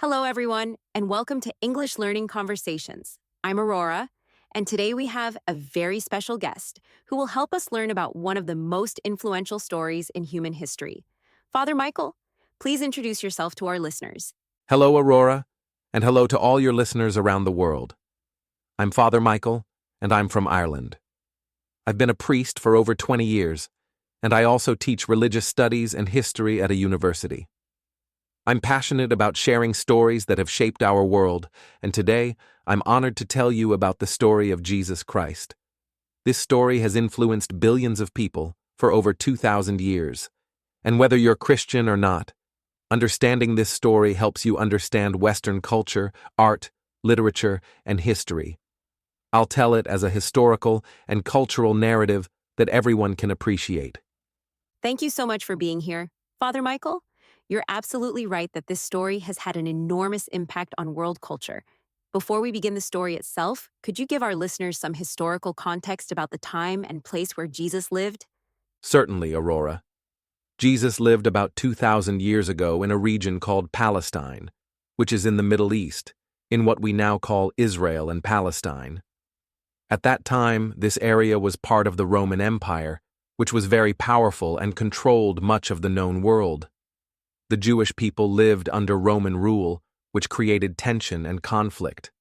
Hello, everyone, and welcome to English Learning Conversations. I'm Aurora, and today we have a very special guest who will help us learn about one of the most influential stories in human history. Father Michael, please introduce yourself to our listeners. Hello, Aurora, and hello to all your listeners around the world. I'm Father Michael, and I'm from Ireland. I've been a priest for over 20 years, and I also teach religious studies and history at a university. I'm passionate about sharing stories that have shaped our world, and today I'm honored to tell you about the story of Jesus Christ. This story has influenced billions of people for over 2,000 years, and whether you're Christian or not, understanding this story helps you understand Western culture, art, literature, and history. I'll tell it as a historical and cultural narrative that everyone can appreciate. Thank you so much for being here. Father Michael, you're absolutely right that this story has had an enormous impact on world culture. Before we begin the story itself, could you give our listeners some historical context about the time and place where Jesus lived? Certainly, Aurora. Jesus lived about 2,000 years ago in a region called Palestine, which is in the Middle East, in what we now call Israel and Palestine. At that time, this area was part of the Roman Empire, which was very powerful and controlled much of the known world. The Jewish people lived under Roman rule, which created tension and conflict.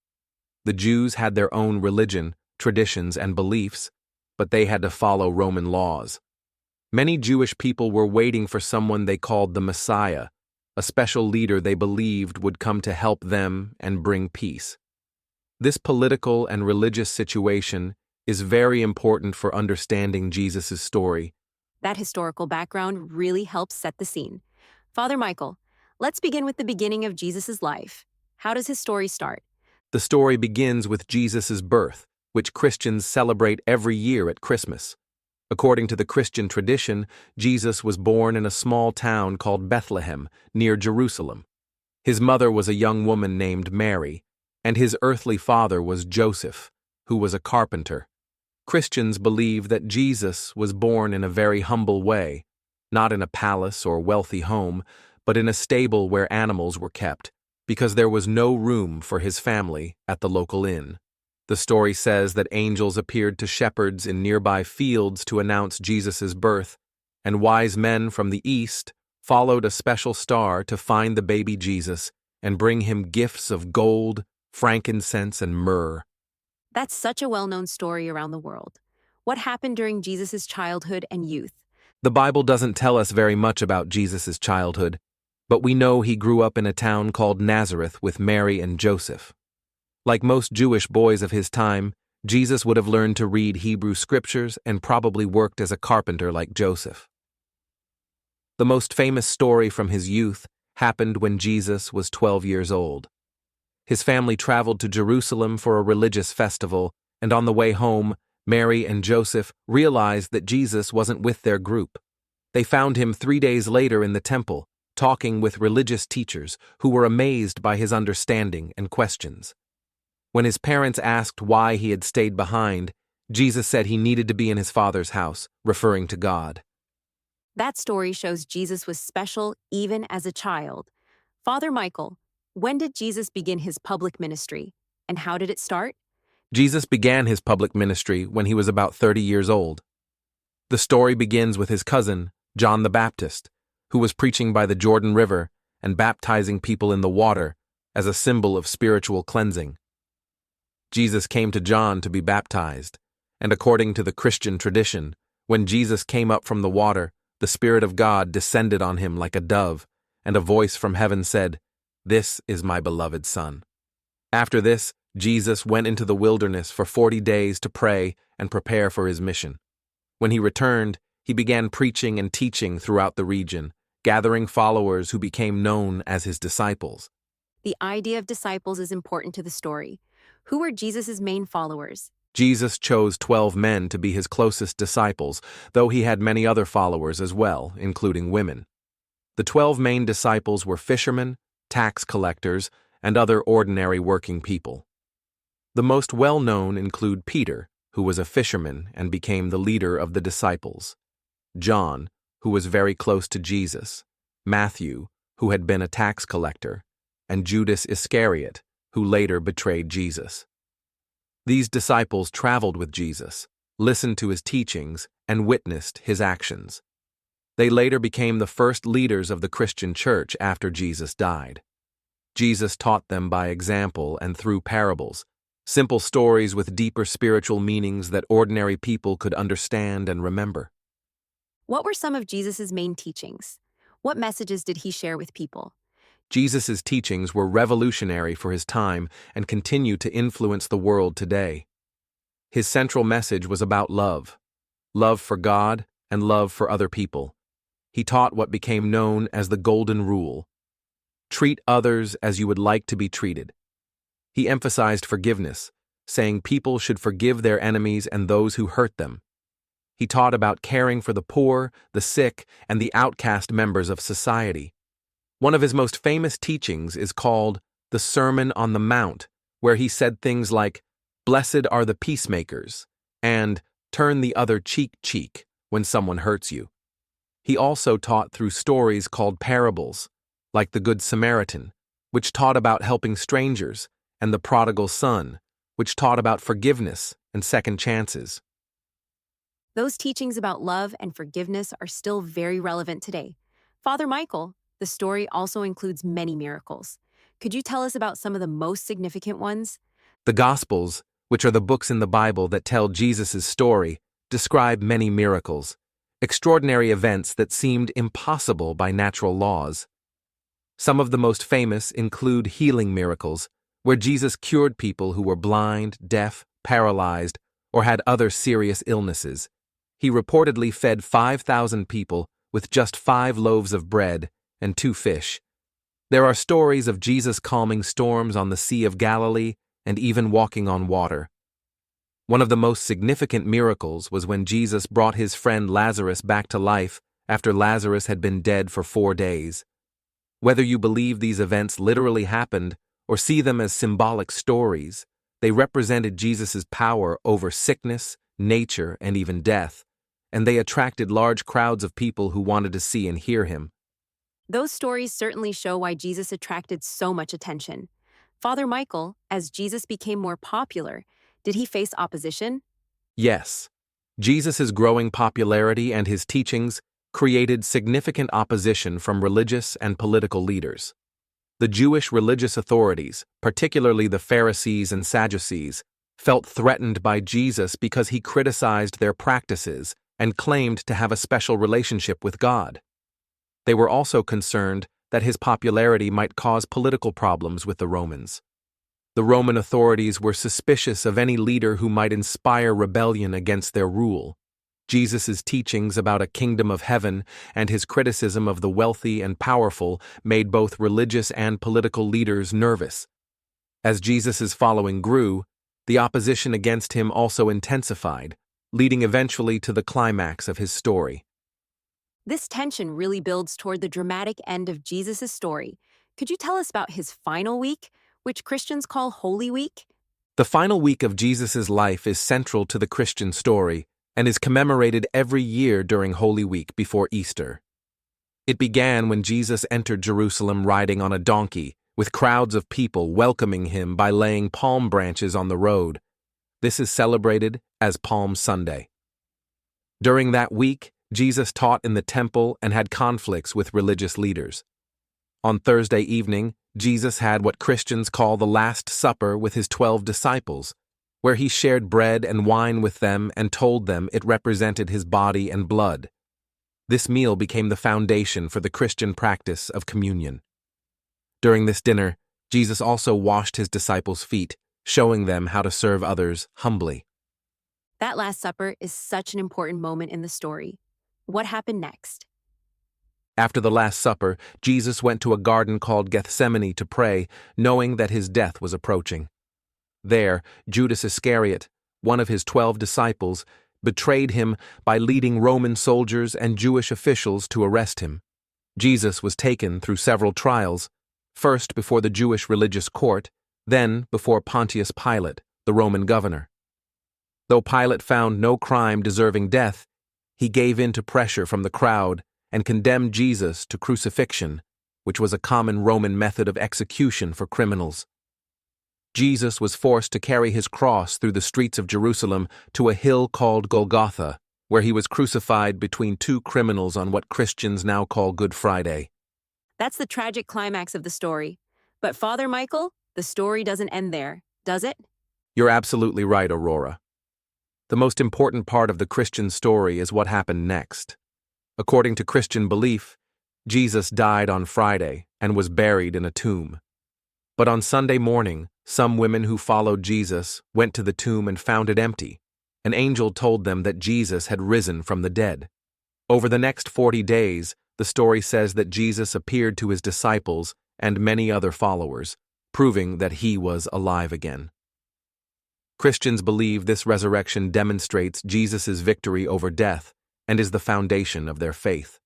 The Jews had their own religion, traditions, and beliefs, but they had to follow Roman laws. Many Jewish people were waiting for someone they called the Messiah, a special leader they believed would come to help them and bring peace. This political and religious situation is very important for understanding Jesus' story. That historical background really helps set the scene. Father Michael, let's begin with the beginning of Jesus' life. How does his story start? The story begins with Jesus' birth, which Christians celebrate every year at Christmas. According to the Christian tradition, Jesus was born in a small town called Bethlehem, near Jerusalem. His mother was a young woman named Mary, and his earthly father was Joseph, who was a carpenter. Christians believe that Jesus was born in a very humble way, not in a palace or wealthy home, but in a stable where animals were kept, because there was no room for his family at the local inn. The story says that angels appeared to shepherds in nearby fields to announce Jesus' birth, and wise men from the east followed a special star to find the baby Jesus and bring him gifts of gold, frankincense, and myrrh. That's such a well-known story around the world. What happened during Jesus' childhood and youth? The Bible doesn't tell us very much about Jesus' childhood, but we know he grew up in a town called Nazareth with Mary and Joseph. Like most Jewish boys of his time, Jesus would have learned to read Hebrew scriptures and probably worked as a carpenter like Joseph. The most famous story from his youth happened when Jesus was 12 years old. His family traveled to Jerusalem for a religious festival, and on the way home, Mary and Joseph realized that Jesus wasn't with their group. They found him 3 days later in the temple, talking with religious teachers who were amazed by his understanding and questions. When his parents asked why he had stayed behind, Jesus said he needed to be in his Father's house, referring to God. That story shows Jesus was special even as a child. Father Michael, when did Jesus begin his public ministry, and how did it start? Jesus began his public ministry when he was about 30 years old. The story begins with his cousin, John the Baptist, who was preaching by the Jordan River and baptizing people in the water as a symbol of spiritual cleansing. Jesus came to John to be baptized, and according to the Christian tradition, when Jesus came up from the water, the Spirit of God descended on him like a dove, and a voice from heaven said, "This is my beloved Son." After this, Jesus went into the wilderness for 40 days to pray and prepare for his mission. When he returned, he began preaching and teaching throughout the region, gathering followers who became known as his disciples. The idea of disciples is important to the story. Who were Jesus' main followers? Jesus chose 12 men to be his closest disciples, though he had many other followers as well, including women. The 12 main disciples were fishermen, tax collectors, and other ordinary working people. The most well-known include Peter, who was a fisherman and became the leader of the disciples, John, who was very close to Jesus, Matthew, who had been a tax collector, and Judas Iscariot, who later betrayed Jesus. These disciples traveled with Jesus, listened to his teachings, and witnessed his actions. They later became the first leaders of the Christian church after Jesus died. Jesus taught them by example and through parables, simple stories with deeper spiritual meanings that ordinary people could understand and remember. What were some of Jesus' main teachings? What messages did he share with people? Jesus' teachings were revolutionary for his time and continue to influence the world today. His central message was about love for God and love for other people. He taught what became known as the Golden Rule. Treat others as you would like to be treated. He emphasized forgiveness, saying people should forgive their enemies and those who hurt them. He taught about caring for the poor, the sick, and the outcast members of society. One of his most famous teachings is called the Sermon on the Mount, where he said things like, "Blessed are the peacemakers," and "Turn the other cheek" when someone hurts you. He also taught through stories called parables, like the Good Samaritan, which taught about helping strangers, and the Prodigal Son, which taught about forgiveness and second chances. Those teachings about love and forgiveness are still very relevant today. Father Michael, the story also includes many miracles. Could you tell us about some of the most significant ones? The Gospels, which are the books in the Bible that tell Jesus' story, describe many miracles, extraordinary events that seemed impossible by natural laws. Some of the most famous include healing miracles, where Jesus cured people who were blind, deaf, paralyzed, or had other serious illnesses. He reportedly fed 5,000 people with just 5 loaves of bread and 2 fish. There are stories of Jesus calming storms on the Sea of Galilee and even walking on water. One of the most significant miracles was when Jesus brought his friend Lazarus back to life after Lazarus had been dead for 4 days. Whether you believe these events literally happened or see them as symbolic stories, they represented Jesus' power over sickness, nature, and even death, and they attracted large crowds of people who wanted to see and hear him. Those stories certainly show why Jesus attracted so much attention. Father Michael, as Jesus became more popular, did he face opposition? Yes, Jesus' growing popularity and his teachings created significant opposition from religious and political leaders. The Jewish religious authorities, particularly the Pharisees and Sadducees, felt threatened by Jesus because he criticized their practices and claimed to have a special relationship with God. They were also concerned that his popularity might cause political problems with the Romans. The Roman authorities were suspicious of any leader who might inspire rebellion against their rule. Jesus' teachings about a kingdom of heaven and his criticism of the wealthy and powerful made both religious and political leaders nervous. As Jesus' following grew, the opposition against him also intensified, leading eventually to the climax of his story. This tension really builds toward the dramatic end of Jesus' story. Could you tell us about his final week, which Christians call Holy Week? The final week of Jesus' life is central to the Christian story and is commemorated every year during Holy Week before Easter. It began when Jesus entered Jerusalem riding on a donkey, with crowds of people welcoming him by laying palm branches on the road. This is celebrated as Palm Sunday. During that week, Jesus taught in the temple and had conflicts with religious leaders. On Thursday evening, Jesus had what Christians call the Last Supper with his 12 disciples, where he shared bread and wine with them and told them it represented his body and blood. This meal became the foundation for the Christian practice of communion. During this dinner, Jesus also washed his disciples' feet, showing them how to serve others humbly. That Last Supper is such an important moment in the story. What happened next? After the Last Supper, Jesus went to a garden called Gethsemane to pray, knowing that his death was approaching. There, Judas Iscariot, one of his 12 disciples, betrayed him by leading Roman soldiers and Jewish officials to arrest him. Jesus was taken through several trials, first before the Jewish religious court, then before Pontius Pilate, the Roman governor. Though Pilate found no crime deserving death, he gave in to pressure from the crowd and condemned Jesus to crucifixion, which was a common Roman method of execution for criminals. Jesus was forced to carry his cross through the streets of Jerusalem to a hill called Golgotha, where he was crucified between two criminals on what Christians now call Good Friday. That's the tragic climax of the story. But Father Michael, the story doesn't end there, does it? You're absolutely right, Aurora. The most important part of the Christian story is what happened next. According to Christian belief, Jesus died on Friday and was buried in a tomb. But on Sunday morning, some women who followed Jesus went to the tomb and found it empty. An angel told them that Jesus had risen from the dead. Over the next 40 days, the story says that Jesus appeared to his disciples and many other followers, proving that he was alive again. Christians believe this resurrection demonstrates Jesus' victory over death and is the foundation of their faith.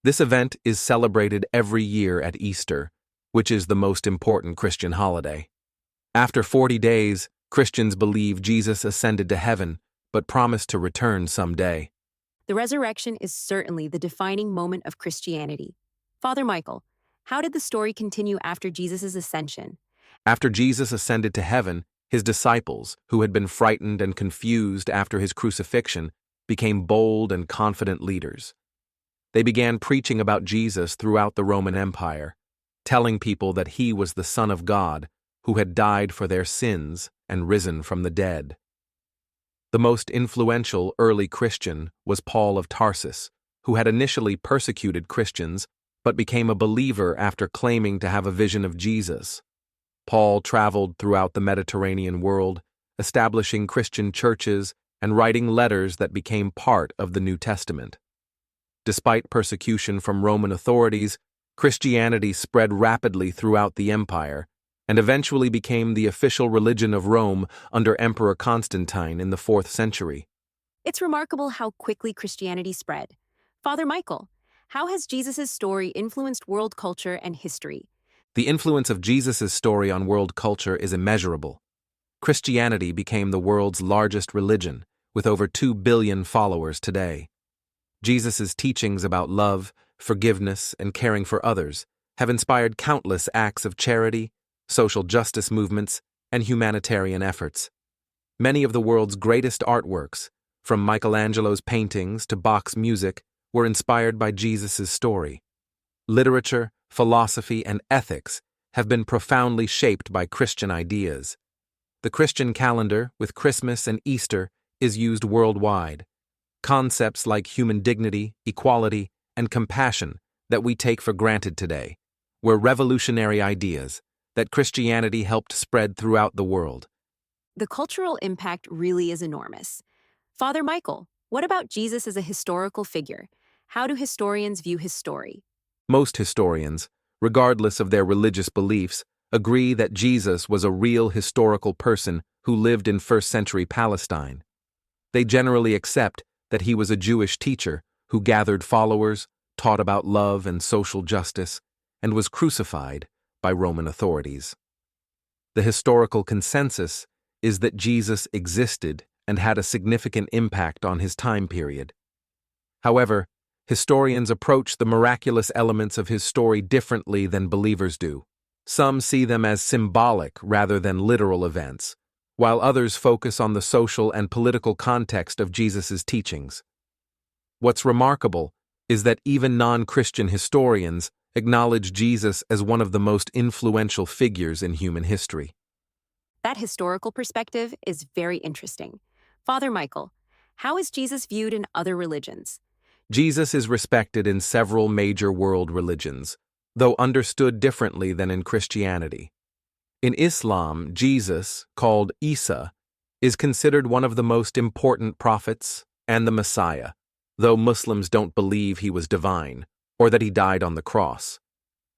This event is celebrated every year at Easter, which is the most important Christian holiday. After 40 days, Christians believe Jesus ascended to heaven, but promised to return someday. The resurrection is certainly the defining moment of Christianity. Father Michael, how did the story continue after Jesus' ascension? After Jesus ascended to heaven, his disciples, who had been frightened and confused after his crucifixion, became bold and confident leaders. They began preaching about Jesus throughout the Roman Empire, telling people that he was the Son of God, who had died for their sins and risen from the dead. The most influential early Christian was Paul of Tarsus, who had initially persecuted Christians but became a believer after claiming to have a vision of Jesus. Paul traveled throughout the Mediterranean world, establishing Christian churches and writing letters that became part of the New Testament. Despite persecution from Roman authorities, Christianity spread rapidly throughout the empire and eventually became the official religion of Rome under Emperor Constantine in the 4th century. It's remarkable how quickly Christianity spread. Father Michael, how has Jesus' story influenced world culture and history? The influence of Jesus' story on world culture is immeasurable. Christianity became the world's largest religion, with over 2 billion followers today. Jesus' teachings about love, forgiveness, and caring for others have inspired countless acts of charity, social justice movements, and humanitarian efforts. Many of the world's greatest artworks, from Michelangelo's paintings to Bach's music, were inspired by Jesus' story. Literature, philosophy, and ethics have been profoundly shaped by Christian ideas. The Christian calendar, with Christmas and Easter, is used worldwide. Concepts like human dignity, equality, and compassion that we take for granted today were revolutionary ideas that Christianity helped spread throughout the world. The cultural impact really is enormous. Father Michael, what about Jesus as a historical figure? How do historians view his story? Most historians, regardless of their religious beliefs, agree that Jesus was a real historical person who lived in 1st century Palestine. They generally accept that he was a Jewish teacher who gathered followers, taught about love and social justice, and was crucified by Roman authorities. The historical consensus is that Jesus existed and had a significant impact on his time period. However, historians approach the miraculous elements of his story differently than believers do. Some see them as symbolic rather than literal events, while others focus on the social and political context of Jesus' teachings. What's remarkable is that even non-Christian historians acknowledge Jesus as one of the most influential figures in human history. That historical perspective is very interesting. Father Michael, how is Jesus viewed in other religions? Jesus is respected in several major world religions, though understood differently than in Christianity. In Islam, Jesus, called Isa, is considered one of the most important prophets and the Messiah, though Muslims don't believe he was divine or that he died on the cross.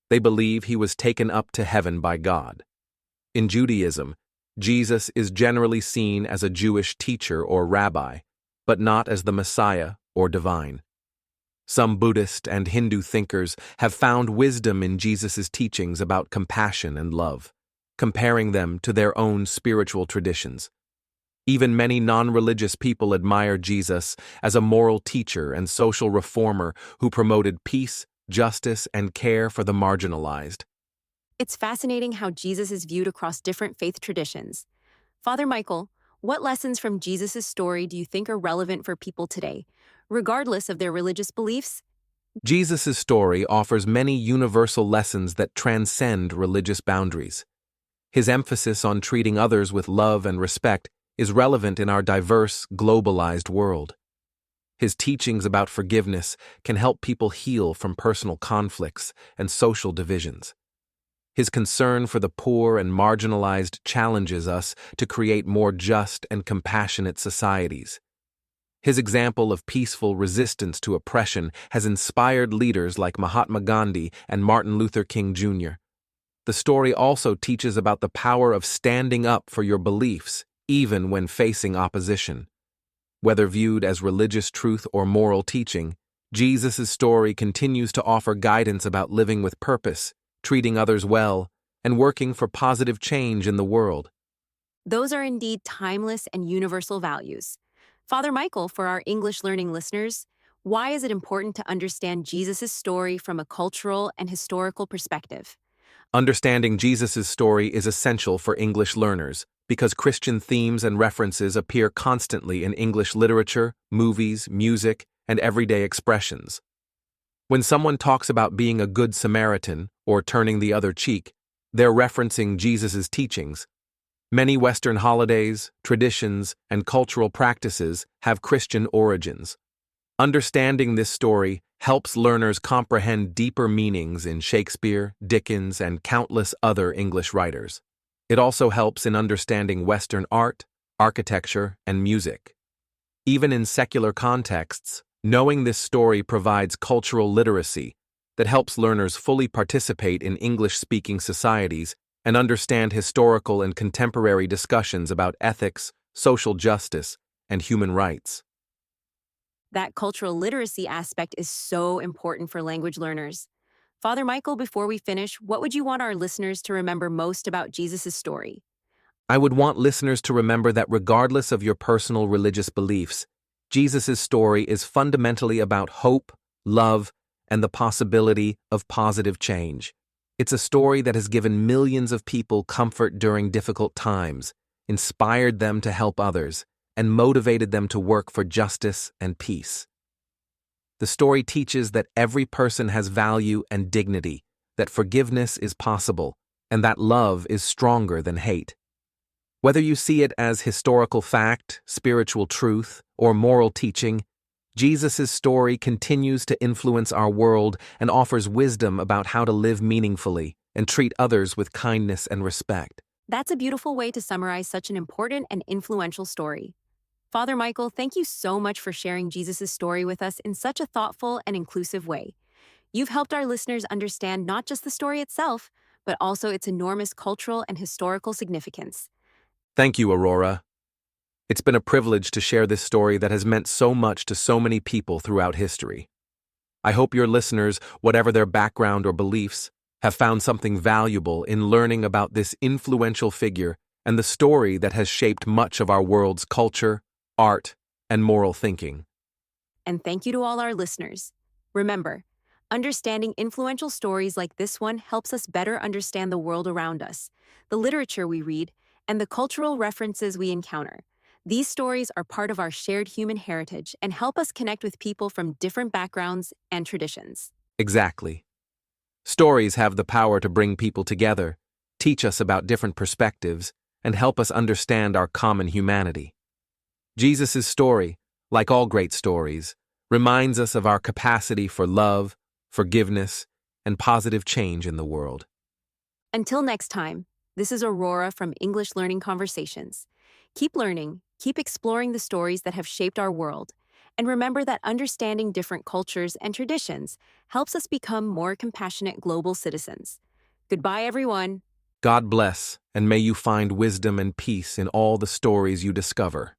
They believe he was taken up to heaven by God. In Judaism, Jesus is generally seen as a Jewish teacher or rabbi, but not as the Messiah or divine. Some Buddhist and Hindu thinkers have found wisdom in Jesus' teachings about compassion and love, comparing them to their own spiritual traditions. Even many non-religious people admire Jesus as a moral teacher and social reformer who promoted peace, justice, and care for the marginalized. It's fascinating how Jesus is viewed across different faith traditions. Father Michael, what lessons from Jesus' story do you think are relevant for people today, regardless of their religious beliefs? Jesus' story offers many universal lessons that transcend religious boundaries. His emphasis on treating others with love and respect is relevant in our diverse, globalized world. His teachings about forgiveness can help people heal from personal conflicts and social divisions. His concern for the poor and marginalized challenges us to create more just and compassionate societies. His example of peaceful resistance to oppression has inspired leaders like Mahatma Gandhi and Martin Luther King Jr. The story also teaches about the power of standing up for your beliefs, even when facing opposition. Whether viewed as religious truth or moral teaching, Jesus' story continues to offer guidance about living with purpose, treating others well, and working for positive change in the world. Those are indeed timeless and universal values. Father Michael, for our English learning listeners, why is it important to understand Jesus' story from a cultural and historical perspective? Understanding Jesus' story is essential for English learners because Christian themes and references appear constantly in English literature, movies, music, and everyday expressions. When someone talks about being a good Samaritan or turning the other cheek, they're referencing Jesus' teachings. Many Western holidays, traditions, and cultural practices have Christian origins. Understanding this story helps learners comprehend deeper meanings in Shakespeare, Dickens, and countless other English writers. It also helps in understanding Western art, architecture, and music. Even in secular contexts, knowing this story provides cultural literacy that helps learners fully participate in English-speaking societies and understand historical and contemporary discussions about ethics, social justice, and human rights. That cultural literacy aspect is so important for language learners. Father Michael, before we finish, what would you want our listeners to remember most about Jesus' story? I would want listeners to remember that regardless of your personal religious beliefs, Jesus' story is fundamentally about hope, love, and the possibility of positive change. It's a story that has given millions of people comfort during difficult times, inspired them to help others, and motivated them to work for justice and peace. The story teaches that every person has value and dignity, that forgiveness is possible, and that love is stronger than hate. Whether you see it as historical fact, spiritual truth, or moral teaching, Jesus' story continues to influence our world and offers wisdom about how to live meaningfully and treat others with kindness and respect. That's a beautiful way to summarize such an important and influential story. Father Michael, thank you so much for sharing Jesus' story with us in such a thoughtful and inclusive way. You've helped our listeners understand not just the story itself, but also its enormous cultural and historical significance. Thank you, Aurora. It's been a privilege to share this story that has meant so much to so many people throughout history. I hope your listeners, whatever their background or beliefs, have found something valuable in learning about this influential figure and the story that has shaped much of our world's culture, art, and moral thinking. And thank you to all our listeners. Remember, understanding influential stories like this one helps us better understand the world around us, the literature we read, and the cultural references we encounter. These stories are part of our shared human heritage and help us connect with people from different backgrounds and traditions. Exactly. Stories have the power to bring people together, teach us about different perspectives, and help us understand our common humanity. Jesus' story, like all great stories, reminds us of our capacity for love, forgiveness, and positive change in the world. Until next time, this is Aurora from English Learning Conversations. Keep learning, keep exploring the stories that have shaped our world, and remember that understanding different cultures and traditions helps us become more compassionate global citizens. Goodbye, everyone. God bless, and may you find wisdom and peace in all the stories you discover.